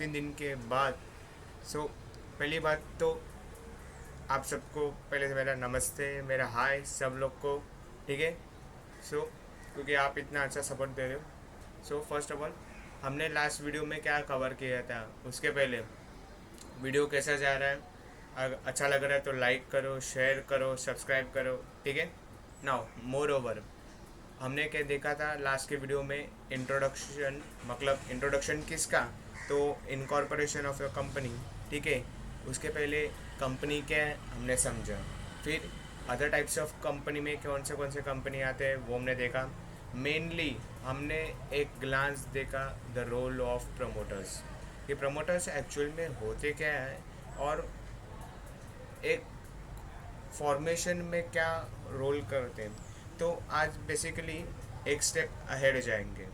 2-3 दिन के बाद। सो पहली बात तो आप सबको पहले से मेरा नमस्ते, मेरा हाय सब लोग को, ठीक है। सो क्योंकि आप इतना अच्छा सपोर्ट दे रहे हो। सो फर्स्ट ऑफ ऑल, हमने लास्ट वीडियो में क्या कवर किया था, उसके पहले वीडियो कैसा जा रहा है, अगर अच्छा लग रहा है तो लाइक करो, शेयर करो, सब्सक्राइब करो, ठीक है। नाउ मोर ओवर, हमने क्या देखा था लास्ट के वीडियो में, इंट्रोडक्शन, मतलब इंट्रोडक्शन किसका, तो इनकॉर्पोरेशन ऑफ अ कंपनी, ठीक है। उसके पहले कंपनी क्या है हमने समझा, फिर अदर टाइप्स ऑफ कंपनी में कौन से कंपनी आते हैं वो हमने देखा। मेनली हमने एक ग्लांस देखा द रोल ऑफ प्रमोटर्स, कि प्रमोटर्स एक्चुअल में होते क्या है और एक फॉर्मेशन में क्या रोल करते हैं। तो आज बेसिकली एक स्टेप अहेड जाएंगे।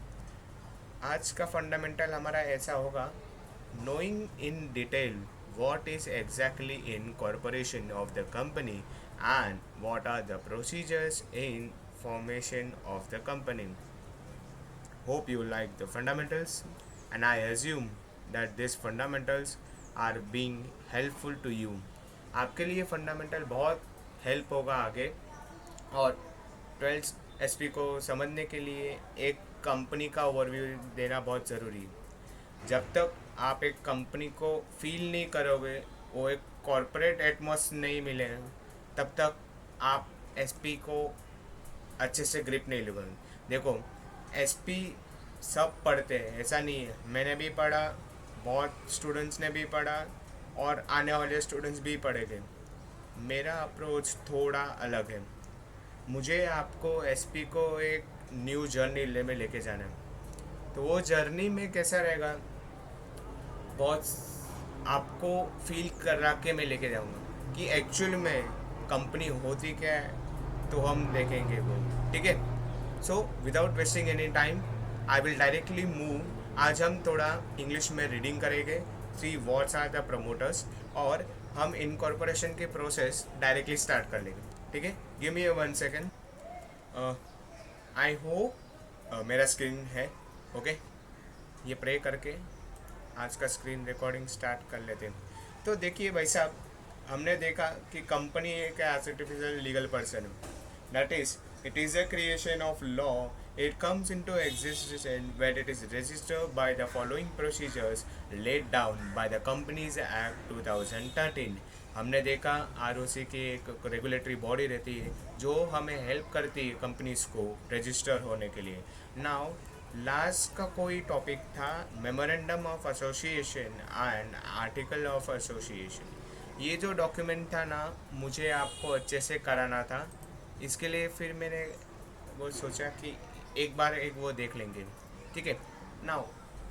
आज का फंडामेंटल हमारा ऐसा होगा, knowing in detail what is exactly in corporation of the company and what are the procedures in formation of the company. Hope you like the fundamentals, and I assume that these fundamentals are being helpful to you. आपके लिए fundamental बहुत help होगा आगे। और 12 SP को समझने के लिए एक कंपनी का ओवरव्यू देना बहुत ज़रूरी है। जब तक आप एक कंपनी को फील नहीं करोगे, वो एक कॉरपोरेट एटमॉस नहीं मिले, तब तक आप एसपी को अच्छे से ग्रिप नहीं लोगे। देखो, एसपी सब पढ़ते हैं, ऐसा नहीं है, मैंने भी पढ़ा, बहुत स्टूडेंट्स ने भी पढ़ा और आने वाले स्टूडेंट्स भी पढ़ेंगे। मेरा अप्रोच थोड़ा अलग है। मुझे आपको एसपी को एक न्यू जर्नी में लेके जाना है। तो वो जर्नी में कैसा रहेगा, बहुत आपको फील करा के मैं लेके जाऊंगा कि एक्चुअल में कंपनी होती क्या है, तो हम देखेंगे वो, ठीक है। So without wasting any time I will directly move. आज हम थोड़ा इंग्लिश में रीडिंग करेंगे, see what's are the promoters, और हम इनकॉर्पोरेशन के प्रोसेस डायरेक्टली स्टार्ट कर लेंगे, ठीक है। Give me 1 second. I hope मेरा स्क्रीन है ओके। ये प्रे करके आज का स्क्रीन रिकॉर्डिंग स्टार्ट कर लेते हैं। तो देखिए भाई साहब, हमने देखा कि कंपनी एक आर्टिफिशियल लीगल पर्सन है, that is it is a creation of law. It comes into existence when it is registered by the following procedures laid down by the companies act 2013। हमने देखा आरओसी की एक regulatory body रहती है जो हमें help करती है कंपनीज को रजिस्टर होने के लिए। नाउ लास्ट का कोई टॉपिक था memorandum of association and article of association. ये जो डॉक्यूमेंट था ना, मुझे आपको अच्छे से कराना था, इसके लिए फिर मैंने वो सोचा कि एक बार एक वो देख लेंगे, ठीक है। Now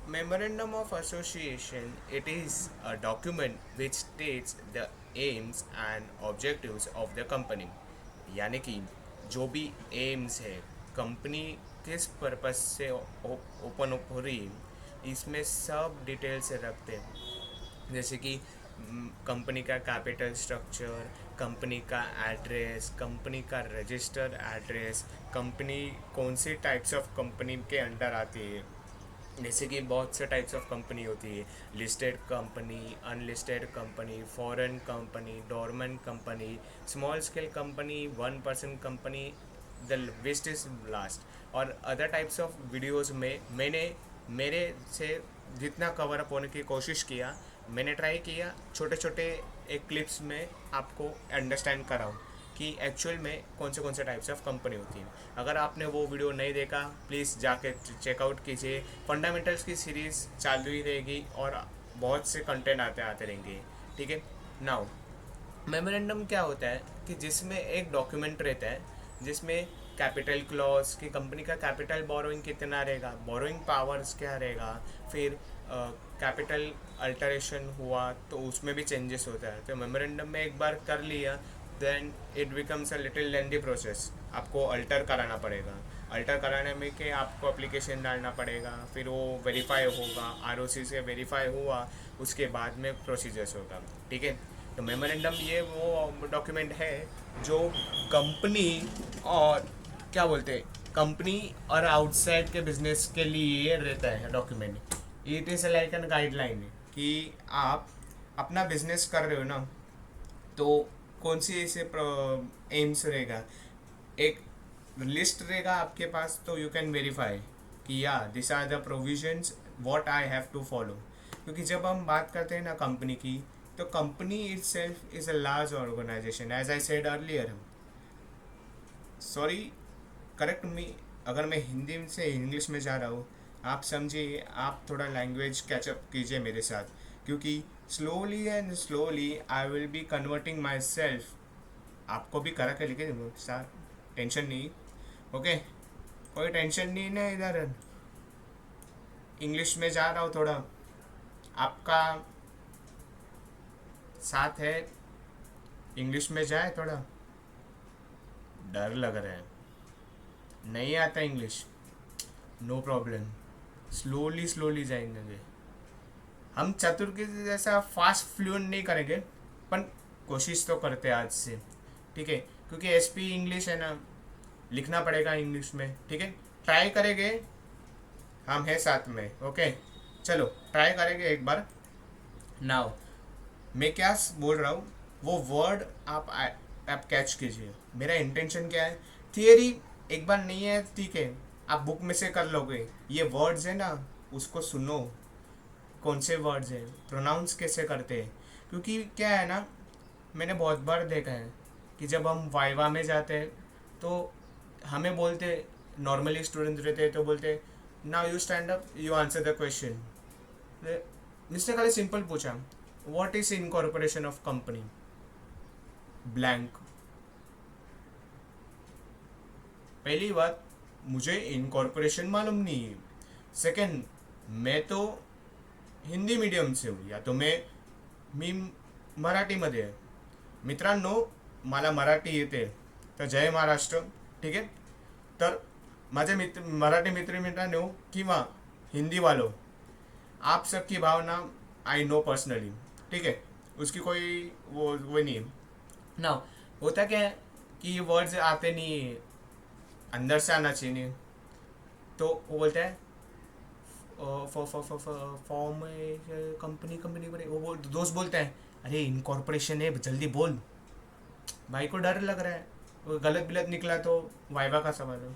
memorandum of association, it is a document which states the AIIMS and objectives of the company. यानी कि जो भी एम्स है, कंपनी किस पर्पस से ओपन अप हो रही है, इसमें सब डिटेल से रखते हैं। जैसे कि कंपनी का कैपिटल स्ट्रक्चर, कंपनी का एड्रेस, कंपनी का रजिस्टर एड्रेस, कंपनी कौन सी टाइप्स ऑफ कंपनी के अंडर आती है। जैसे कि बहुत से टाइप्स ऑफ कंपनी होती है, listed company, unlisted company, foreign company, dormant company, small scale company, 1 person company, the list is last. और अदर टाइप्स ऑफ वीडियोस में मैंने मेरे से जितना कवर अप होने की कोशिश किया, मैंने ट्राई किया छोटे छोटे एक क्लिप्स में आपको अंडरस्टैंड कराऊँ कि एक्चुअल में कौन से टाइप्स ऑफ कंपनी होती है। अगर आपने वो वीडियो नहीं देखा, प्लीज़ जाके चेकआउट कीजिए। फंडामेंटल्स की सीरीज़ चालू ही रहेगी और बहुत से कंटेंट आते रहेंगे, ठीक है। नाउ मेमोरेंडम क्या होता है कि जिसमें एक डॉक्यूमेंट रहता है जिसमें कैपिटल क्लॉज कि कंपनी का कैपिटल बोरोइंग कितना रहेगा, बोरोइंग पावर्स क्या रहेगा, फिर कैपिटल अल्टरेशन हुआ तो उसमें भी चेंजेस होता है। तो मेमोरेंडम में एक बार कर लिया, then it becomes a little lengthy process. आपको अल्टर कराना पड़ेगा, अल्टर कराने में कि आपको एप्लीकेशन डालना पड़ेगा, फिर वो वेरीफाई होगा, आरओसी से वेरीफाई हुआ, उसके बाद में प्रोसीजर्स होगा, ठीक है। तो मेमोरेंडम ये वो डॉक्यूमेंट है जो कंपनी और क्या बोलते हैं, कंपनी और आउटसाइड के बिजनेस के लिए रहता है document. It is like an guideline, कि आप अपना बिजनेस कर रहे हो ना, तो कौन सी ऐसे एम्स रहेगा, एक लिस्ट रहेगा आपके पास, तो यू कैन वेरीफाई कि yeah this are the provisions what I have to follow. क्योंकि जब हम बात करते हैं ना कंपनी की, तो company itself is a large organisation, as I said earlier. Sorry, correct me अगर मैं हिंदी से इंग्लिश में जा रहा हूँ, आप समझिए, आप थोड़ा लैंग्वेज कैचअप कीजिए मेरे साथ, क्योंकि slowly and slowly I will be converting my self. आपको भी करा के लिखे सर, टेंशन नहीं, ओके, कोई टेंशन नहीं ना इधर। इंग्लिश में जा रहा हूँ थोड़ा, आपका साथ है, इंग्लिश में जाए थोड़ा, डर लग रहा है, नहीं आता English, no problem, slowly slowly जाएंगे। हम चतुर के जैसा फास्ट फ्लुएंट नहीं करेंगे, पर कोशिश तो करते हैं आज से, ठीक है, क्योंकि एसपी इंग्लिश है ना, लिखना पड़ेगा इंग्लिश में, ठीक है, ट्राई करेंगे, हम हैं साथ में, ओके, चलो ट्राई करेंगे एक बार। नाउ मैं क्या बोल रहा हूँ, वो वर्ड आप कैच कीजिए, मेरा इंटेंशन क्या है। थियरी एक बार नहीं है, ठीक है, आप बुक में से कर लोगे, ये वर्ड्स है ना, उसको सुनो, कौन से वर्ड्स हैं, प्रोनाउंस कैसे करते हैं। क्योंकि क्या है ना, मैंने बहुत बार देखा है कि जब हम वाइवा में जाते हैं, तो हमें बोलते, नॉर्मली स्टूडेंट रहते हैं तो बोलते, now you stand up, you answer the question. Mister खाली सिंपल पूछा, what is incorporation of company, blank. पहली बात, मुझे इनकॉर्पोरेशन मालूम नहीं है। सेकंड, मैं तो हिंदी मीडियम से हूँ, या तो मी मराठीमध्ये आहे। मित्रांनो, मला मराठी येते, तर जय महाराष्ट्र, ठीक आहे। तर माझे मराठी मित्रांनो किंवा हिंदी वालों, आप सबकी भावना आई नो पर्सनली, ठीक है, उसकी कोई वो नहीं है ना। होता क्या है कि ये वर्ड्स आते नहीं है, अंदर से आना चाहिए, तो वो बोलता है फॉर्म कंपनी कंपनी बने, दोस्त बोलते हैं, अरे इनकॉर्पोरेशन है, जल्दी बोल। भाई को डर लग रहा है, वो गलत बिलत निकला तो वाइवा का सवाल है।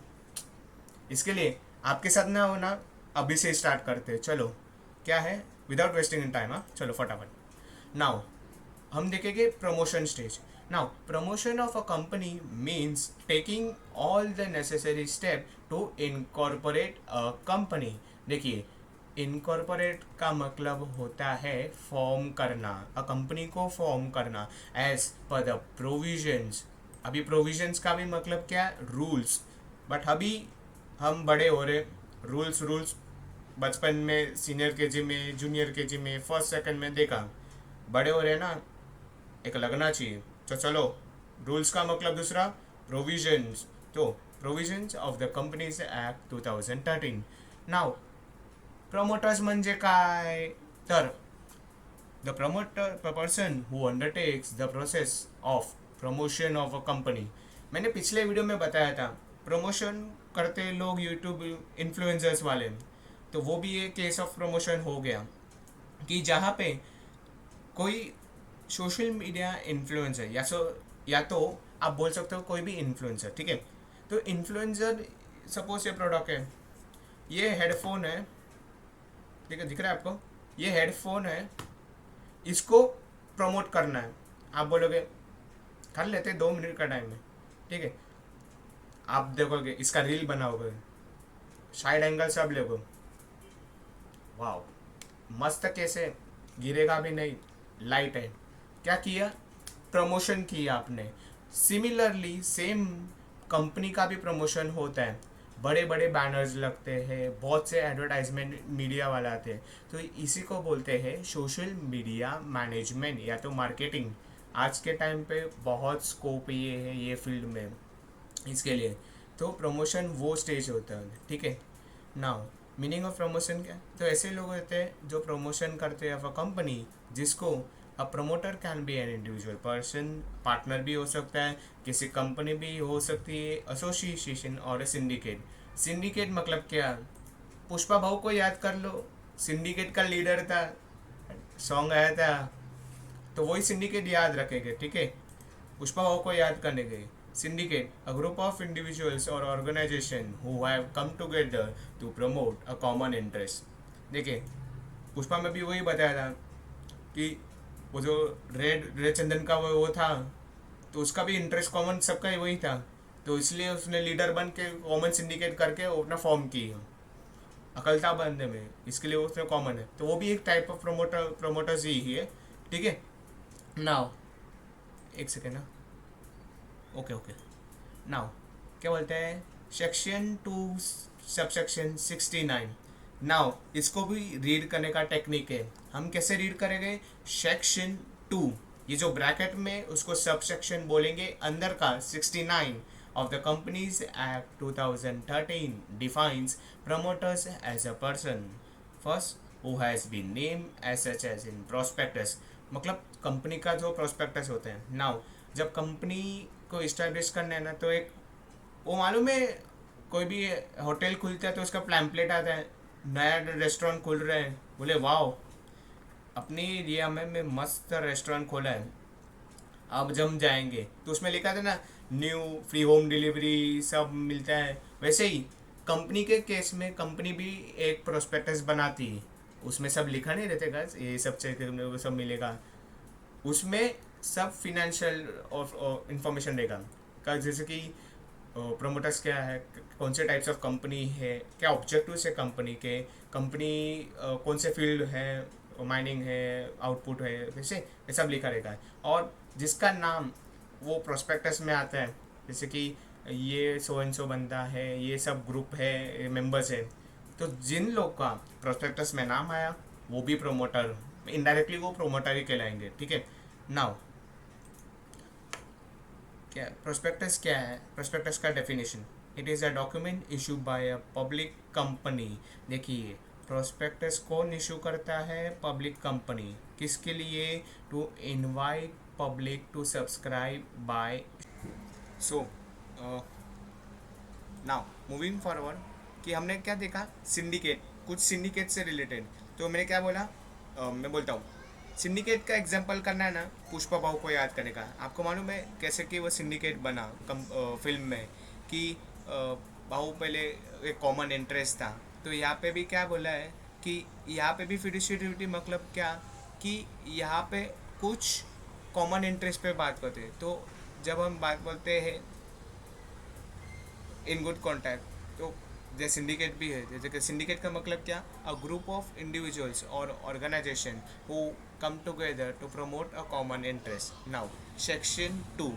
इसके लिए आपके साथ ना होना, अभी से स्टार्ट करते हैं, चलो क्या है, विदाउट वेस्टिंग इन टाइम, हाँ चलो फटाफट। नाउ हम देखेंगे promotion stage. Now promotion of a company means taking all the necessary step to incorporate a company. देखिए, इनकॉर्पोरेट का मतलब होता है फॉर्म करना, अ कंपनी को फॉर्म करना एज पर द प्रोविजंस। अभी प्रोविजंस का भी मतलब क्या है, रूल्स, बट अभी हम बड़े हो रहे, रूल्स रूल्स बचपन में सीनियर केजी में, जूनियर केजी में, फर्स्ट सेकंड में देखा, बड़े हो रहे ना, एक लगना चाहिए। तो चलो, रूल्स का मतलब दूसरा, प्रोविजंस, तो provisions of the companies act 2013। Now promoters म्हणजे काय, तर the promoter person who undertakes the process of promotion of a company. मैंने पिछले वीडियो में बताया था, प्रमोशन करते लोग यूट्यूब इन्फ्लुएंसर्स वाले, तो वो भी एक केस ऑफ प्रमोशन हो गया, कि जहाँ पे कोई सोशल मीडिया इन्फ्लुएंसर, या तो आप बोल सकते हो कोई भी इन्फ्लुएंसर, ठीक है, तो इन्फ्लुएंसर, सपोज ये प्रोडक्ट है, ये हेडफोन है, ठीक है, दिख रहा है आपको, ये हेडफोन है, इसको प्रमोट करना है। आप बोलोगे कर लेते 2 मिनट का टाइम है, ठीक है, आप देखोगे इसका रील बनाओगे, साइड एंगल सब लोगो, वाह मस्त, कैसे गिरेगा भी नहीं, लाइट है, क्या किया, प्रमोशन किया आपने। सिमिलरली सेम कंपनी का भी प्रमोशन होता है, बड़े बड़े बैनर्स लगते हैं, बहुत से एडवर्टाइजमेंट मीडिया वाले आते हैं, तो इसी को बोलते हैं सोशल मीडिया मैनेजमेंट या तो मार्केटिंग। आज के टाइम पे बहुत स्कोप ये है ये फील्ड में, इसके लिए तो प्रमोशन वो स्टेज होता है, ठीक है। नाउ मीनिंग ऑफ प्रमोशन क्या है, तो ऐसे लोग होते हैं जो प्रमोशन करते हैं ऑफ अ कंपनी, जिसको a promoter can be an individual person, partner भी हो सकता है, किसी कंपनी भी हो सकती है, एसोसिएशन और सिंडिकेट। सिंडिकेट मतलब क्या, पुष्पा भाऊ को याद कर लो, सिंडिकेट का लीडर था, सॉन्ग आया था, तो वही सिंडिकेट याद रखेंगे, ठीक है। पुष्पा भाव को याद करने के syndicate, a group of individuals और organisation who have come together to promote a common interest. देखिए पुष्पा में भी वही बताया था कि वो जो रेड रेड चंदन का वो था, तो उसका भी इंटरेस्ट कॉमन सबका ही वही था, तो इसलिए उसने लीडर बन के कॉमन सिंडिकेट करके वो अपना फॉर्म की अकलता बंदे में, इसके लिए उसमें कॉमन है, तो वो भी एक टाइप ऑफ प्रोमोटर्स ही है, ठीक है। नाउ एक सेकेंड ना, ओके ओके। नाउ क्या बोलते हैं, सेक्शन 2 सबसेक्शन 69। नाउ इसको भी रीड करने का टेक्निक है, हम कैसे रीड करेंगे, सेक्शन 2, ये जो ब्रैकेट में उसको सबसेक्शन बोलेंगे, अंदर का 69 of the Companies Act 2013 defines promoters as a person first who has been named as such as in prospectus। मतलब कंपनी का जो प्रोस्पेक्टस होते हैं। नाउ जब कंपनी को इस्टेब्लिश करना है ना, तो एक वो मालूम है, कोई भी होटल खुलता है तो उसका पैम्पलेट आता है, नया रेस्टोरेंट खुल रहे हैं, बोले वाओ अपनी एरिया में मस्त रेस्टोरेंट खोला है, अब जब जाएंगे तो उसमें लिखा था ना न्यू फ्री होम डिलीवरी सब मिलता है, वैसे ही कंपनी के केस में कंपनी भी एक प्रोस्पेक्टस बनाती है, उसमें सब लिखा नहीं रहते गाइस, ये सब चेक वो सब मिलेगा, उसमें सब फिनेंशियल और इंफॉर्मेशन रहेगा का, जैसे कि प्रोमोटर्स क्या है, कौन से टाइप्स ऑफ कंपनी है, क्या ऑब्जेक्टिव्स है कंपनी के, कंपनी कौन से फील्ड है, माइनिंग है, आउटपुट है, वैसे ये सब लिखा रहता है। और जिसका नाम वो प्रोस्पेक्टस में आता है, जैसे कि ये सो एंड सो बंदा है, ये सब ग्रुप है, मेंबर्स है, तो जिन लोग का प्रोस्पेक्टस में नाम आया वो भी प्रोमोटर, इनडायरेक्टली वो प्रोमोटर ही कहलाएंगे, ठीक है। नाउ क्या प्रोस्पेक्टस क्या है, प्रोस्पेक्टस का definition, it is a document issue by a public company. देखिए प्रोस्पेक्टस कौन इशू करता है, पब्लिक कंपनी, किसके लिए, to invite public to subscribe by. So now moving forward, कि हमने क्या देखा, सिंडिकेट, कुछ सिंडिकेट से रिलेटेड, तो मैंने क्या बोला, मैं बोलता हूँ सिंडिकेट का एग्जांपल करना है ना, पुष्पा भाव को याद करने का। आपको मालूम है कैसे कि वो सिंडिकेट बना फिल्म में, कि भाव पहले एक कॉमन इंटरेस्ट था, तो यहाँ पे भी क्या बोला है कि यहाँ पे भी फिड्यूशियरी मतलब क्या, कि यहाँ पे कुछ कॉमन इंटरेस्ट पे बात करते हैं, तो जब हम बात बोलते हैं इन गुड कॉन्टैक्ट, तो जैसे सिंडिकेट भी है, जैसे कि सिंडिकेट का मतलब क्या, अ ग्रुप ऑफ इंडिविजुअल्स और organisation who come together to promote a common interest. Now section 2,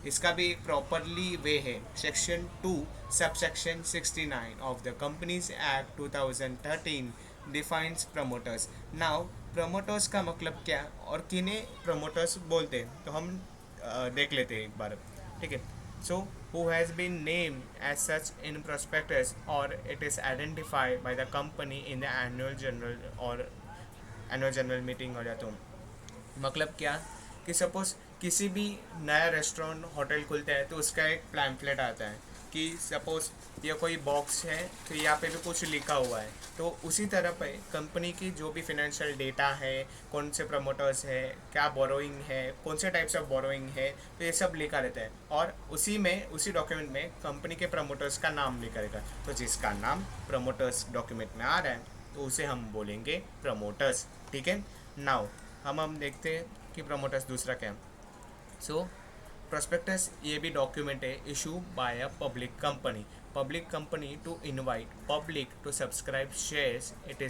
इसका भी एक प्रॉपरली वे है, section 2 subsection 69 of the companies act 2013 defines promoters. Now promoters का मतलब क्या और किन्हें प्रमोटर्स बोलते हैं, तो हम देख लेते हैं एक बार, ठीक है। So who has been named as such in prospectus or it is identified by the company in the annual general meeting हो जाता हूँ। मतलब क्या, कि सपोज किसी भी नया रेस्टोरेंट होटल खुलता है तो उसका एक पैम्फलेट आता है, कि सपोज ये कोई बॉक्स है तो यहाँ पे भी कुछ लिखा हुआ है, तो उसी तरह पे कंपनी की जो भी फिनेंशियल डेटा है, कौन से प्रमोटर्स है, क्या बोरोइंग है, कौन से टाइप्स ऑफ बोरोइंग है, तो ये सब लिखा रहता है, और उसी में उसी डॉक्यूमेंट में कंपनी के प्रमोटर्स का नाम लिखा रहेगा, तो जिसका नाम प्रमोटर्स डॉक्यूमेंट में आ रहा है तो उसे हम बोलेंगे प्रमोटर्स, ठीक है। नाउ हम देखते हैं कि प्रमोटर्स दूसरा क्या है। सो प्रोस्पेक्टस ये भी डॉक्यूमेंट है issue by a public company to invite public to subscribe shares, it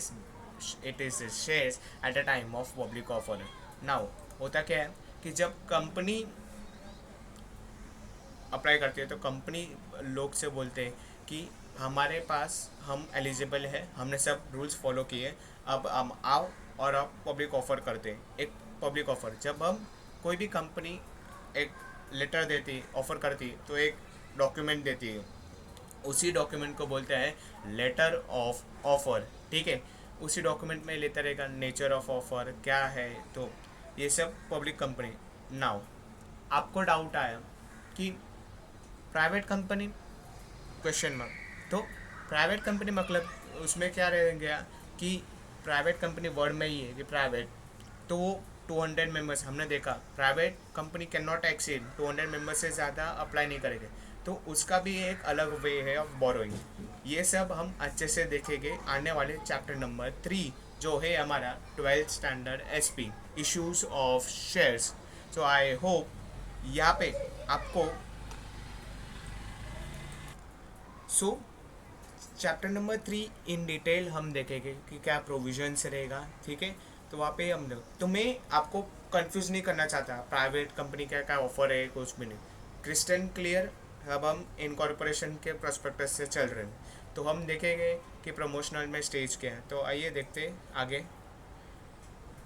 is shares at a time of public offer. Now होता क्या है कि जब कंपनी अप्लाई करती है तो कंपनी लोग से बोलते हैं कि हमारे पास हम एलिजिबल है, हमने सब रूल्स फॉलो किए, अब हम आओ और अब पब्लिक ऑफ़र करते हैं। एक पब्लिक ऑफ़र, जब हम कोई भी कंपनी एक लेटर देती, ऑफ़र करती, तो एक डॉक्यूमेंट देती है, उसी डॉक्यूमेंट को बोलते हैं लेटर ऑफ ऑफ़र, ठीक है। उसी डॉक्यूमेंट में लेता रहेगा नेचर ऑफ ऑफ़र क्या है, तो ये सब पब्लिक कंपनी। नाउ आपको डाउट आया कि प्राइवेट कंपनी क्वेश्चन मार्क, तो प्राइवेट कंपनी मतलब उसमें क्या रह गया कि प्राइवेट कंपनी वर्ड में ही है कि प्राइवेट, तो 200 मेंबर्स हमने देखा, private company can not exceed 200 members से ज़्यादा अप्लाई नहीं करेंगे, तो उसका भी एक अलग वे है ऑफ बोरोइंग। ये सब हम अच्छे से देखेंगे आने वाले चैप्टर नंबर 3, जो है हमारा 12th standard SP, issues of shares. So I hope यहाँ पे आपको सो चैप्टर नंबर 3 इन डिटेल हम देखेंगे कि क्या प्रोविजंस रहेगा, ठीक है। तो वहाँ पे हम तो मैं आपको कंफ्यूज नहीं करना चाहता, प्राइवेट कंपनी क्या क्या ऑफर है कुछ भी नहीं, क्रिस्टल क्लियर। अब हम इनकॉर्पोरेशन के प्रोस्पेक्टस से चल रहे हैं, तो हम देखेंगे कि प्रमोशनल में स्टेज क्या है। तो आइए देखते हैं आगे।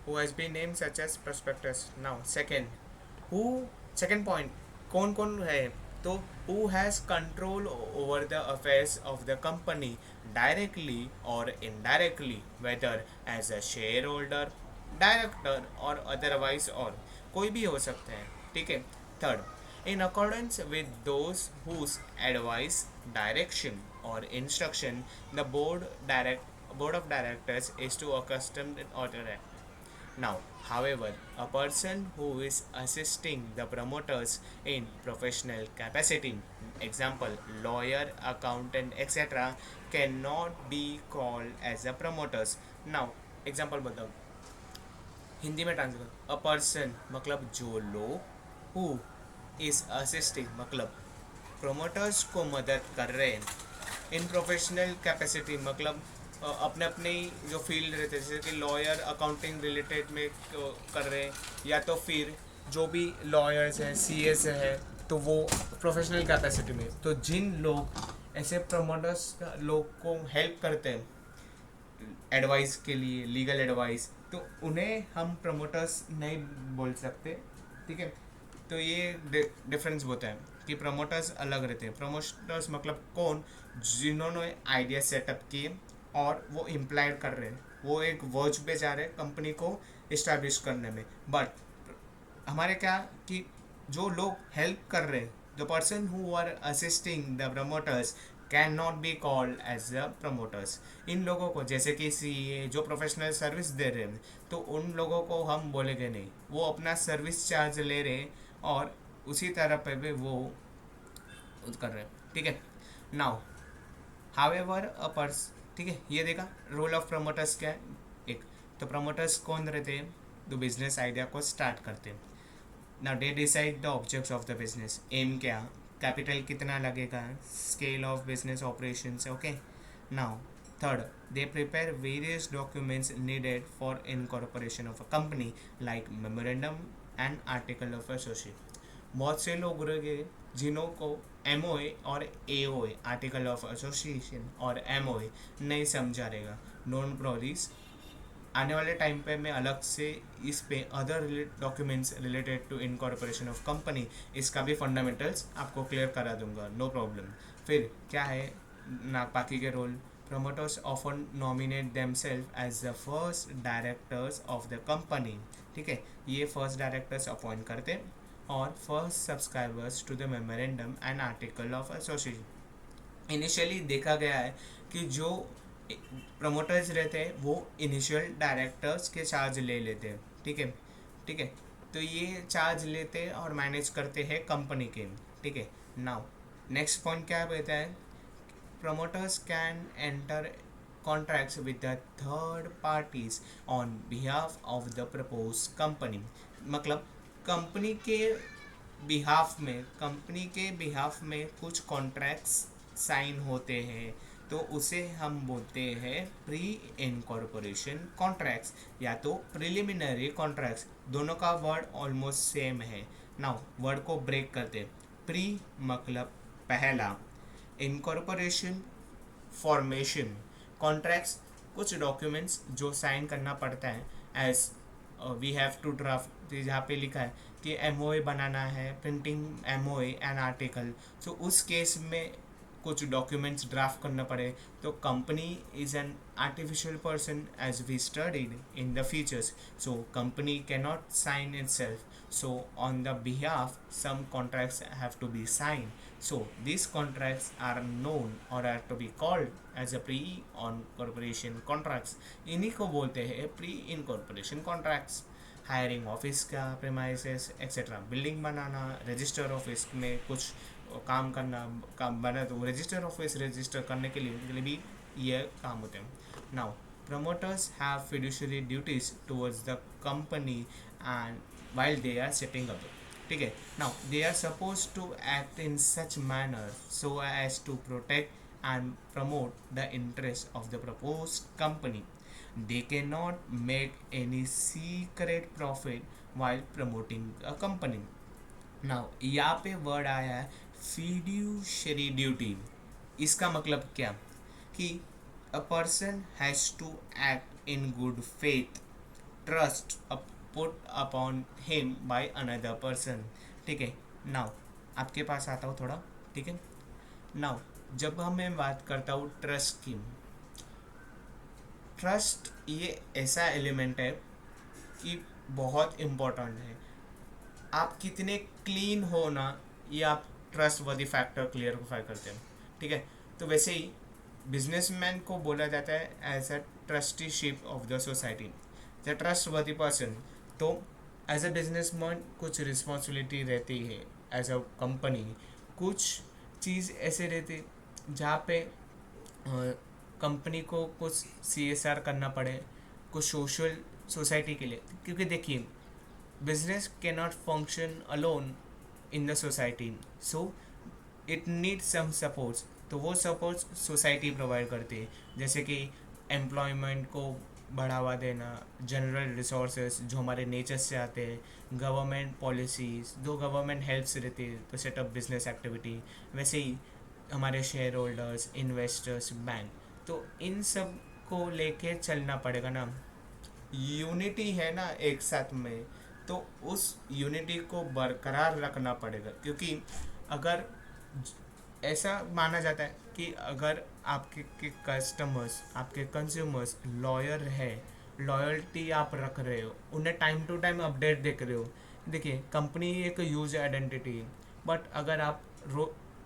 who has been named such as prospectus. Now second, who second point, कौन कौन है, तो who has control over the affairs of the company directly or indirectly, whether as a shareholder, director or otherwise, और कोई भी हो सकता है, ठीक है। Third, in accordance with those whose advice, direction or instruction the board of directors is to accustom or direct. Now, however, a person who is assisting the promoters in professional capacity, example lawyer, accountant, etc., cannot be called as a promoters. Now, example बताओ, हिंदी में translate, a person मतलब जो लोग, who is assisting मतलब promoters को मदद कर रहे हैं, इन प्रोफेशनल कैपेसिटी मतलब अपने अपने जो फील्ड रहते हैं, जैसे कि लॉयर अकाउंटिंग रिलेटेड में कर रहे हैं, या तो फिर जो भी लॉयर्स हैं, सीएस है, तो वो प्रोफेशनल कैपेसिटी में, तो जिन लोग ऐसे प्रमोटर्स लोग को हेल्प करते हैं एडवाइस के लिए, लीगल एडवाइस, तो उन्हें हम प्रमोटर्स नहीं बोल सकते, ठीक है। तो ये डिफरेंस होता है कि प्रमोटर्स अलग रहते हैं। प्रमोटर्स मतलब कौन, जिन्होंने आइडिया सेटअप किए और वो इम्प्लाइड कर रहे हैं, वो एक वर्ज पे जा रहे हैं कंपनी को इस्टेब्लिश करने में। बट हमारे क्या कि जो लोग हेल्प कर रहे हैं, the person who are assisting the promoters can not be called as the promoters. इन लोगों को, जैसे कि सीए जो प्रोफेशनल सर्विस दे रहे हैं, तो उन लोगों को हम बोलेंगे नहीं, वो अपना सर्विस चार्ज ले रहे हैं और उसी तरह पे भी वो कर रहे हैं, ठीक है। नाउ हाउएवर अ पर्स, ठीक है, ये देखा रोल ऑफ प्रमोटर्स क्या है। एक तो प्रमोटर्स कौन रहते हैं, तो बिजनेस आइडिया को स्टार्ट करते हैं। Now they decide the objects of the business, aim क्या, कैपिटल कितना लगेगा, scale of business operations, okay. Now third, they prepare various documents needed for incorporation of a company like memorandum and article of association। बहुत से लोग रहेंगे जिन्हों को MOA और एओए, आर्टिकल ऑफ एसोसिएशन और एमओए नहीं समझा रहेगा, नॉन प्रोरीज। आने वाले टाइम पे मैं अलग से इस पे other documents related to incorporation of company, इसका भी फंडामेंटल्स आपको क्लियर करा दूंगा, नो प्रॉब्लम। फिर क्या है बाकी के role, promoters often nominate themselves as the first directors of the company, ठीक है, ये फर्स्ट डायरेक्टर्स अपॉइंट करते हैं, और first subscribers to the memorandum and article of association. Initially देखा गया है कि जो प्रमोटर्स रहते हैं वो इनिशियल डायरेक्टर्स के चार्ज ले लेते हैं, ठीक है, ठीक है। तो ये चार्ज लेते हैं और मैनेज करते हैं कंपनी के, ठीक है। नाउ नेक्स्ट पॉइंट क्या कहता है, promoters can enter contracts with the third parties on behalf of the proposed company। मतलब कंपनी के बिहाफ में कुछ कॉन्ट्रैक्ट्स साइन होते हैं, तो उसे हम बोलते हैं प्री इनकॉर्पोरेशन कॉन्ट्रैक्ट्स या तो प्रिलिमिनरी कॉन्ट्रैक्ट्स, दोनों का वर्ड ऑलमोस्ट सेम है। नाउ वर्ड को ब्रेक करते हैं। प्री मतलब पहला, इनकॉर्पोरेशन फॉर्मेशन, कॉन्ट्रैक्ट्स कुछ डॉक्यूमेंट्स जो साइन करना पड़ता है, as we have to draft, जहाँ पे लिखा है कि एमओए बनाना है, प्रिंटिंग एमओए एंड आर्टिकल, तो उस केस में कुछ डॉक्यूमेंट्स ड्राफ्ट करना पड़े। तो company is an artificial person as we studied in the features, so company cannot sign it self, so on the behalf some contracts have to be signed, so these contracts are known or are to be called as a pre-incorporation contracts, इन्हीं को बोलते हैं pre incorporation contracts. Hiring office का premises etcetera, building बनाना, register office में कुछ काम करना, काम बना तो रजिस्टर ऑफिस रजिस्टर करने के लिए भी ये काम होते हैं. Now promoters have fiduciary duties towards the company and while they are setting up, ठीक है. Now they are supposed to act in such manner so as to protect and promote the interest of the proposed company. They cannot make any secret profit while promoting a company. Now यहाँ पे word आया है fiduciary duty. इसका मतलब क्या कि a person has to act in good faith, trust put upon him by another person, ठीक है. नाउ आपके पास आता हूँ थोड़ा, ठीक है. नाउ जब हम मैं बात करता हूँ ट्रस्ट की, ट्रस्ट ये ऐसा एलिमेंट है कि बहुत इम्पोर्टेंट है. आप कितने क्लीन हो ना, ये आप ट्रस्ट वर्दी फैक्टर क्लियरफाई करते हैं, ठीक है. तो वैसे ही बिजनेसमैन को बोला जाता है as a trusteeship of the society, the trust worthy person. तो एज अ बिजनेसमैन कुछ रिस्पॉन्सिबिलिटी रहती है, एज अ कंपनी कुछ चीज़ ऐसे रहती जहाँ पे कंपनी को कुछ CSR करना पड़े, कुछ सोशल सोसाइटी के लिए. क्योंकि देखिए business cannot function alone in the society, so it needs some supports. तो वो सपोर्ट्स सोसाइटी प्रोवाइड करती है, जैसे कि एम्प्लॉयमेंट को बढ़ावा देना, जनरल रिसोर्सेज जो हमारे नेचर से आते हैं, गवर्नमेंट पॉलिसीज़ जो गवर्नमेंट हेल्प्स रहती है तो सेटअप बिजनेस एक्टिविटी, वैसे ही हमारे शेयर होल्डर्स, इन्वेस्टर्स, बैंक. तो इन सब को लेके चलना पड़ेगा ना. यूनिटी है ना एक साथ में, तो उस यूनिटी को बरकरार रखना पड़ेगा. क्योंकि अगर ऐसा माना जाता है कि अगर आपके के कस्टमर्स, आपके कंज्यूमर्स लॉयल है, लॉयल्टी आप रख रहे हो, उन्हें टाइम टू टाइम अपडेट देख रहे हो. देखिए कंपनी एक यूज आइडेंटिटी है, बट अगर आप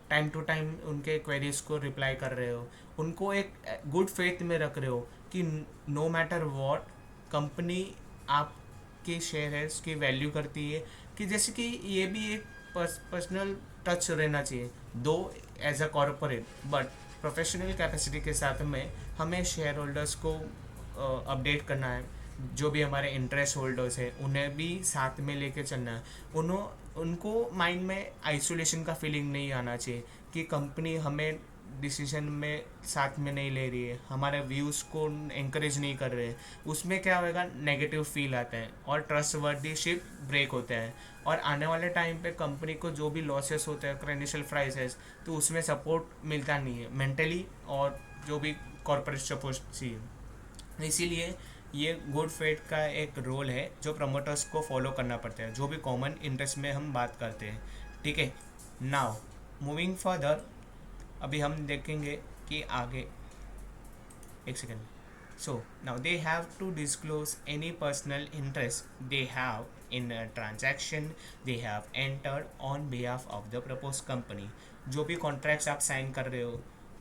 टाइम टू टाइम उनके क्वेरीज को रिप्लाई कर रहे हो, उनको एक गुड फेथ में रख रहे हो कि नो मैटर वॉट कंपनी आपके शेयर्स की वैल्यू करती है, कि जैसे कि ये भी एक पर्सनल टच रहना चाहिए, दो as a corporate but professional capacity के साथ में हमें शेयर होल्डर्स को अपडेट करना है. जो भी हमारे इंटरेस्ट होल्डर्स हैं उन्हें भी साथ में लेके चलना है. उनको माइंड में आइसोलेशन का फीलिंग नहीं आना चाहिए कि कंपनी हमें डिसीजन में साथ में नहीं ले रही है, हमारे व्यूज़ को encourage नहीं कर रहे हैं. उसमें क्या होगा, नेगेटिव फील आता है और ट्रस्ट वर्दीशिप ब्रेक होता है. और आने वाले टाइम पे कंपनी को जो भी लॉसेस होते हैं, फाइनेंशियल क्राइसिस, तो उसमें सपोर्ट मिलता नहीं है मेंटली, और जो भी कॉर्पोरेट सपोर्ट चाहिए. इसीलिए ये गुड फेथ का एक रोल है जो प्रमोटर्स को फॉलो करना पड़ता है, जो भी कॉमन इंटरेस्ट में हम बात करते हैं, ठीक है. नाउ मूविंग फर्दर, अभी हम देखेंगे कि आगे, एक second. So now they have to disclose any personal interest they have in transaction they have entered on behalf of the propose company. जो भी कॉन्ट्रैक्ट्स आप साइन कर रहे हो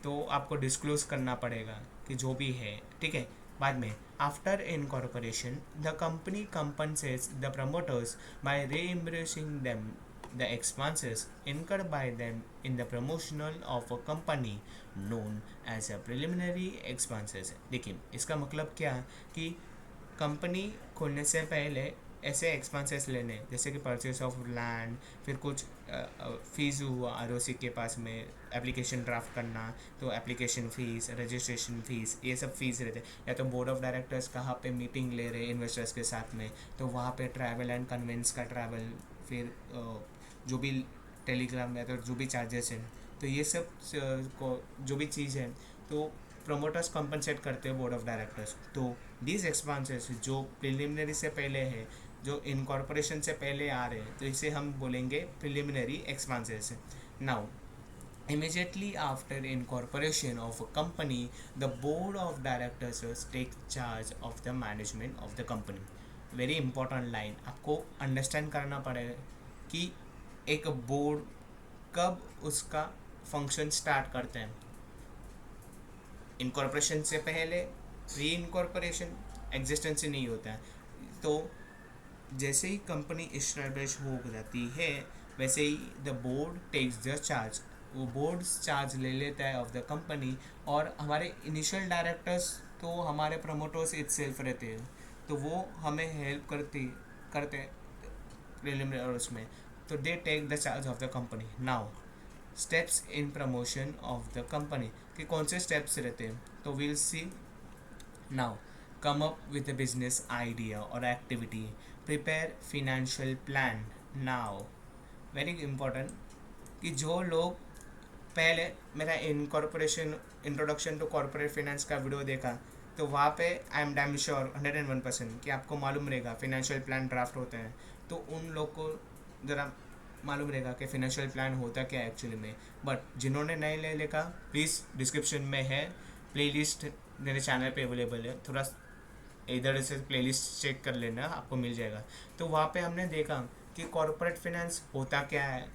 तो आपको डिस्क्लोज करना पड़ेगा कि जो भी है, ठीक है. बाद में after incorporation the company compensates the promoters by reimbursing them the expenses incurred by them in the promotional of a company known as a preliminary expenses. देखिए इसका मतलब क्या है कि कंपनी खोलने से पहले ऐसे एक्सपेंसेस लेने, जैसे कि परचेस ऑफ लैंड, फिर कुछ फीस हुआ ROC के पास में, एप्लीकेशन ड्राफ्ट करना तो एप्लीकेशन फ़ीस, रजिस्ट्रेशन फ़ीस, ये सब फीस रहते. या तो बोर्ड ऑफ डायरेक्टर्स कहाँ पे मीटिंग ले रहे इन्वेस्टर्स के साथ में, तो वहाँ पे ट्रैवल एंड कन्वेंस का ट्रैवल, फिर जो भी टेलीग्राम में तो जो भी चार्जेस हैं, तो ये सब को जो भी चीज़ है तो प्रोमोटर्स कंपनसेट करते हैं बोर्ड ऑफ डायरेक्टर्स. तो दीज एक्सपेंसेस जो प्रिलिमिनरी से पहले है, जो इनकॉर्पोरेशन से पहले आ रहे हैं, तो इसे हम बोलेंगे preliminary expenses. Now immediately after incorporation of a company the board of directors take charge of the management of the company. Very important line आपको अंडरस्टैंड करना पड़ेगा कि एक बोर्ड कब उसका फंक्शन स्टार्ट करते हैं. इनकॉर्पोरेशन से पहले, री इनकॉर्पोरेशन एग्जिस्टेंस ही नहीं होता है. तो जैसे ही कंपनी इस्टेब्लिश हो जाती है वैसे ही the board takes the charge, वो बोर्ड चार्ज ले लेता है ऑफ द कंपनी। और हमारे इनिशियल डायरेक्टर्स तो हमारे प्रमोटर्स इटसेल्फ रहते हैं, तो वो हमें हेल्प करते प्रिलिमिनरी उसमें। तो they take the charge of the company. Now steps in promotion of the company, कि कौन से स्टेप्स रहते हैं, तो will see now. Come up with a business idea or activity, prepare financial plan now। Very important, कि जो लोग पहले मेरा incorporation introduction to corporate finance का वीडियो देखा, तो वहाँ पे आई एम डैम श्योर 101% कि आपको मालूम रहेगा फिनेंशियल प्लान ड्राफ्ट होते हैं। तो उन लोग को ज़रा मालूम रहेगा कि फिनेंशियल प्लान होता क्या है एक्चुअली में। बट जिन्होंने नहीं ले लेखा, प्लीज़ डिस्क्रिप्शन में है प्लेलिस्ट, मेरे चैनल पे अवेलेबल है, थोड़ा इधर से प्लेलिस्ट चेक कर लेना, आपको मिल जाएगा। तो वहाँ पे हमने देखा कि कॉर्पोरेट फाइनेंस होता क्या है।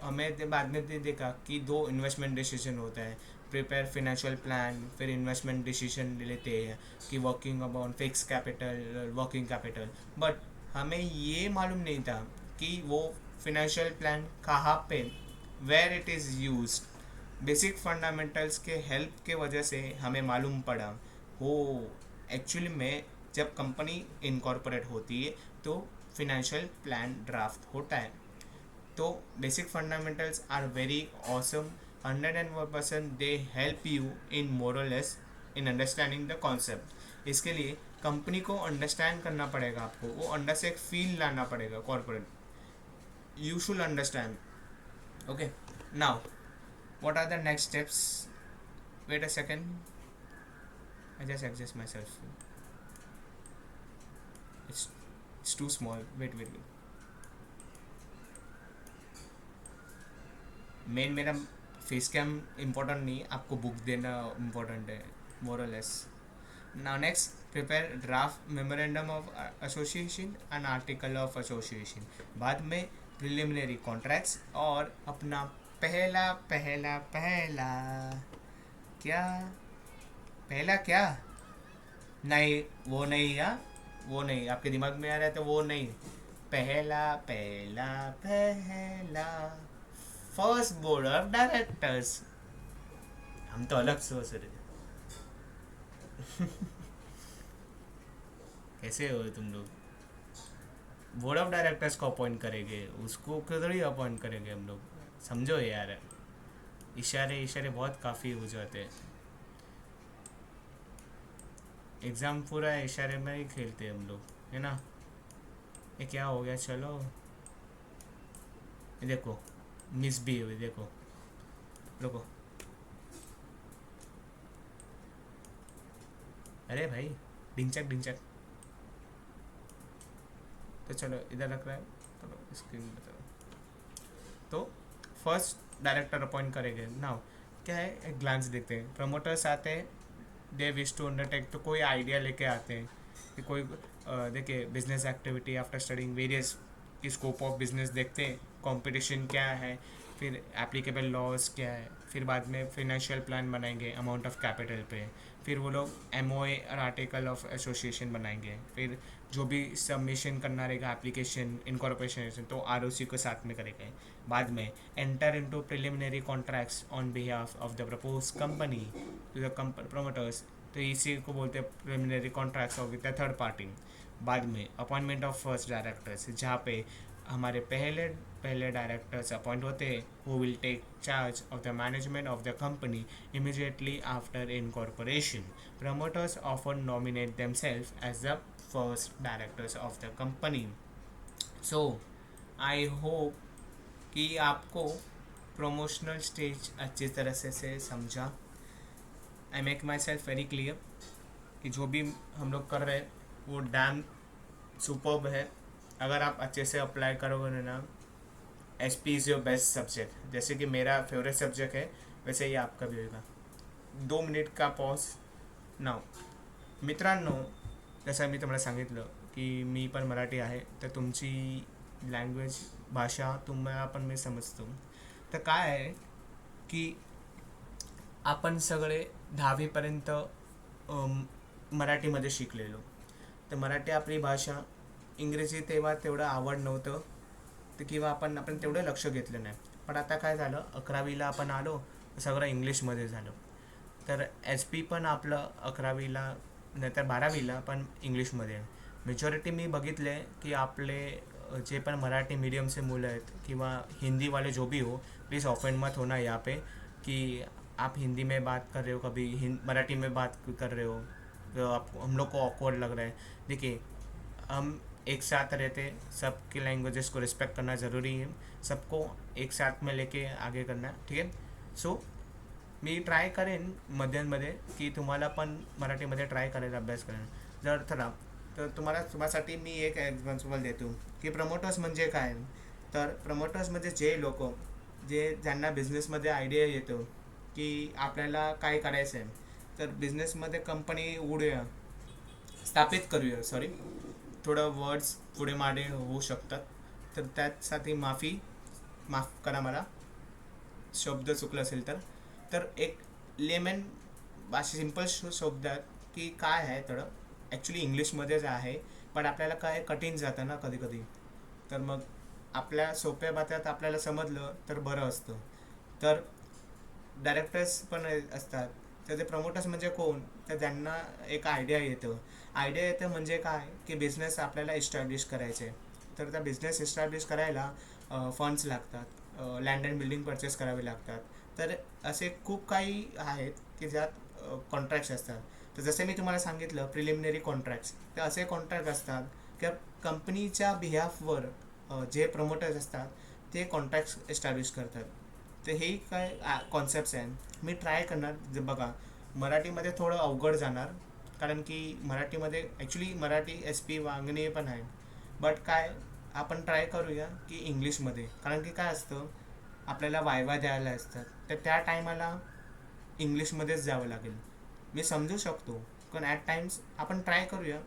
हमें बाद में देखा कि दो इन्वेस्टमेंट डिसीजन होता है, प्रिपेयर फिनेंशियल प्लान, फिर इन्वेस्टमेंट डिसीजन लेते हैं कि working about fix capital, working capital. But हमें ये मालूम नहीं था कि वो फिनेंशियल प्लान कहाँ पे, where it is use. Basic fundamentals के हेल्प के वजह से हमें मालूम पड़ा हो एक्चुअली में जब कंपनी इनकॉर्पोरेट होती है तो फिनेंशियल प्लान ड्राफ्ट होता है। तो basic fundamentals are very awesome, 101% they help you in more less in understanding the concept. इसके लिए कंपनी को अंडरस्टैंड करना पड़ेगा, आपको वो अंडर से एक फील लाना पड़ेगा corporate. You should understand. Okay, now what are the next steps? Wait a second, I just adjust myself. It's too small. Wait. Main मेरा फेस कैम इम्पोर्टेंट नहीं, आपको बुक देना इम्पोर्टेंट है, मोर और less. Now next, prepare draft memorandum of association and article of association. बाद में preliminary contracts और अपना पहला पहला पहला क्या, पहला क्या, नहीं वो नहीं, या वो नहीं आपके दिमाग में आ रहा है तो वो नहीं, पहला पहला पहला फर्स्ट बोर्ड ऑफ डायरेक्टर्स। हम तो अलग सोच रहे थे। कैसे हो तुम लोग, बोर्ड ऑफ डायरेक्टर्स को अपॉइंट करेंगे, उसको किधर ही अपॉइंट करेंगे हम लोग, समझो यार। इशारे इशारे बहुत काफ़ी हो जाते हैं, एग्ज़ाम पूरा इशारे में ही खेलते हैं हम लोग, है ना। ये क्या हो गया, चलो ये देखो मिस भी हुई, देखो रुको, अरे भाई डिंचक डिंचक। तो चलो इधर रख रहा है, तो स्क्रीन बताओ। तो फर्स्ट डायरेक्टर अपॉइंट करेंगे। नाउ क्या है, एक ग्लांस देखते हैं। प्रमोटर्स आते हैं, दे विश टू अंडरटेक, तो कोई आइडिया लेके आते हैं कि कोई देखिए business activity after studying various, की स्कोप ऑफ बिजनेस देखते हैं, कंपटीशन क्या है, फिर एप्लीकेबल लॉज क्या है, फिर बाद में फिनेंशियल प्लान बनाएंगे अमाउंट ऑफ कैपिटल पे, फिर वो लोग एमओए और आर्टिकल ऑफ एसोसिएशन बनाएंगे, फिर जो भी सबमिशन करना रहेगा एप्लीकेशन इनकॉर्पोरेशन तो आरओसी के साथ में करेंगे। बाद में enter into preliminary contracts on behalf of the propose company to the promoters, तो इसी को बोलते हैं preliminary contracts with the third party. बाद में अपॉइंटमेंट ऑफ फर्स्ट डायरेक्टर्स, जहाँ पे हमारे पहले पहले डायरेक्टर्स अपॉइंट होते हैं, who will take charge of the management of the company immediately after incorporation. Promoters often nominate themselves as the first directors of the company. So I hope कि आपको promotional stage अच्छी तरह से समझा। I make my self very clear कि जो भी हम लोग कर रहे हैं वो डैम सुपर्ब है। अगर आप अच्छे से अप्लाई करोगे ना, S P is your best subject. जैसे कि मेरा फेवरेट सब्जेक्ट है, वैसे ही आपका भी होगा। 2 मिनिट का पॉज। नाव मित्रांनो, जसं मी तुम्हाला सांगितलं की मी पण मराठी आहे, तर तुमची लँग्वेज भाषा तुम्हाला पण मी समजतो। तर काय आहे की आपण सगळे 10वीपर्यंत मराठीमध्ये शिकलेलो, तर मराठी आपली भाषा इंग्रजी तेव्हा तेवढं आवड नव्हतं तर किंवा आपण तेवढं लक्ष घेतलं नाही. पण आता काय झालं, 11वीला आपण आलो सगळं इंग्लिशमध्ये झालं. तर एस पी पण आपलं 11वीला नाहीतर 12वीला पण इंग्लिशमध्ये आहे. मेजॉरिटी मी बघितले की आपले जे पण मराठी मीडियम से मुलं आहेत किंवा हिंदी वाले जो भी हो, प्लीज़ ऑफेंड मत होना यहाँ पे कि आप हिंदी में बात कर रहे हो, कभी मराठी में बात कर रहे हो तो आप हम लोग को ऑकवर्ड लग रहा है. देखिए, हम एक साथ रहते, सबकी लैंग्वेजेस को रिस्पेक्ट करना ज़रूरी है, सबको एक साथ में लेके आगे करना, ठीक है. सो मी ट्राय करेन मध्यांमध्ये की तुम्हाला पण मराठीमध्ये ट्राय करायला अभ्यास करेन. जर चला तर तुम्हासाठी मी एक एक्झाम्पल देतो की प्रमोटर्स म्हणजे काय. तर प्रमोटर्स म्हणजे जे लोक ज्यांना बिझनेसमध्ये आयडिया येतो की आपल्याला काय करायचं आहे, तर बिझनेसमध्ये कंपनी उडूया, स्थापित करूया, सॉरी थोडं वर्ड्स पुढे मागे होऊ शकतात, तर त्यासाठी माफ करा मला शब्द चुकला असेल तर एक लेमन असे सिम्पल शब्दात की काय आहे तर ॲक्च्युली इंग्लिशमध्येच आहे, पण आपल्याला काय कठीण जातं ना कधी कधी. तर मग आपल्या सोप्या भाषेत आपल्याला समजलं तर बरं असतं. तर डायरेक्टर्स पण असतात, तर ते प्रमोटर्स म्हणजे कोण, तर त्यांना एक आयडिया येतं म्हणजे काय की बिझनेस आपल्याला इस्टॅब्लिश करायचे. तर त्या बिझनेस इस्टॅब्लिश करायला फंड्स लागतात, लँड अँड बिल्डिंग परचेस करावे लागतात. तर असे खूप काही आहेत की ज्यात कॉन्ट्रॅक्ट्स असतात. तर जसे मी तुम्हाला सांगितलं प्रिलिमिनरी कॉन्ट्रॅक्ट्स, तर असे कॉन्ट्रॅक्ट असतात की कंपनीच्या बिहाफवर जे प्रमोटर्स असतात ते कॉन्ट्रॅक्ट्स एस्टॅब्लिश करतात. तर हे काय कॉन्सेप्ट्स आहेत मी ट्राय करणार. जे बघा, मराठीमध्ये थोडं अवघड जाणार, कारण की मराठीमध्ये actually Marathi S P Vangani पण आहे, बट काय आपण ट्राय करूया की इंग्लिशमध्ये, कारण की काय असतं आपल्याला वायवा द्यायला असतात, तर त्या टायमाला इंग्लिशमध्येच जावं लागेल. मी समजू शकतो, पण ॲट टाइम्स आपण ट्राय करूया,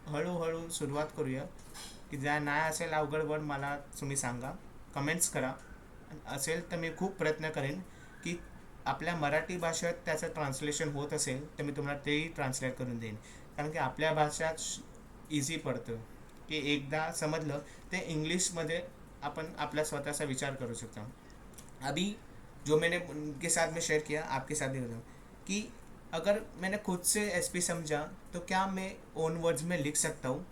हळूहळू सुरुवात करूया. की ज्या नाही असेल अवघड वर्ड मला तुम्ही सांगा, कमेंट्स करा. असेल तर मी खूप प्रयत्न करेन की आपल्या मराठी भाषेत त्याचं ट्रान्सलेशन होत असेल तर मी तुम्हाला तेही ट्रान्सलेट करून देईन, कारण की आपल्या भाषात इझी पडतं की एकदा समजलं ते इंग्लिशमध्ये आपण आपला स्वतःचा विचार करू शकतो. अभी जो मैंने उनके साथ में शेयर किया आपके साथ भी बताऊँ कि अगर मैंने खुद से एस पी समझा तो क्या मैं ओन वर्ड्स में लिख सकता हूँ.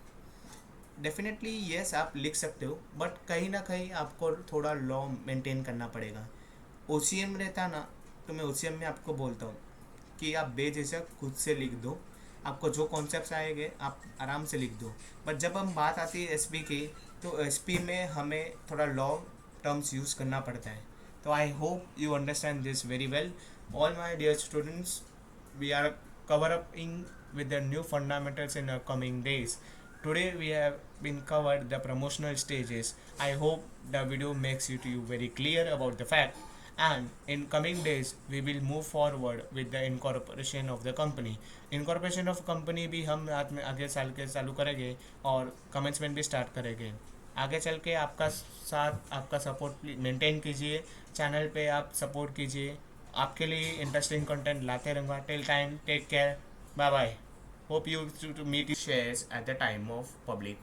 डेफिनेटली येस, आप लिख सकते हो, बट कहीं ना कहीं आपको थोड़ा लॉ मेंटेन करना पड़ेगा. ओ सी एम रहता ना, तो मैं ओ सी एम में आपको बोलता हूँ कि आप बेझिझक खुद से लिख दो, आपको जो कॉन्सेप्ट्स आएंगे आप आराम से लिख दो. बट जब हम बात आती है एस पी की, तो एस पी में हमें थोड़ा लॉ टर्म्स यूज़ करना पड़ता है. तो I hope you understand this very well. All my dear students, we are covering with the new fundamentals in the coming days. Today we have been covered the promotional stages. I hope the video makes it to you very clear about the fact, and in coming days we will move forward with the incorporation of the company. Incorporation of company भी हम आगे चल के चालू करेंगे और commencement भी start करेंगे. आगे चल के आपका साथ आपका सपोर्ट मेंटेन कीजिए, चैनल पे आप सपोर्ट कीजिए. आपके लिए इंटरेस्टिंग कंटेंट लाते रहूँगा. Till time take care, bye bye. Hope you to meet shares at the time of public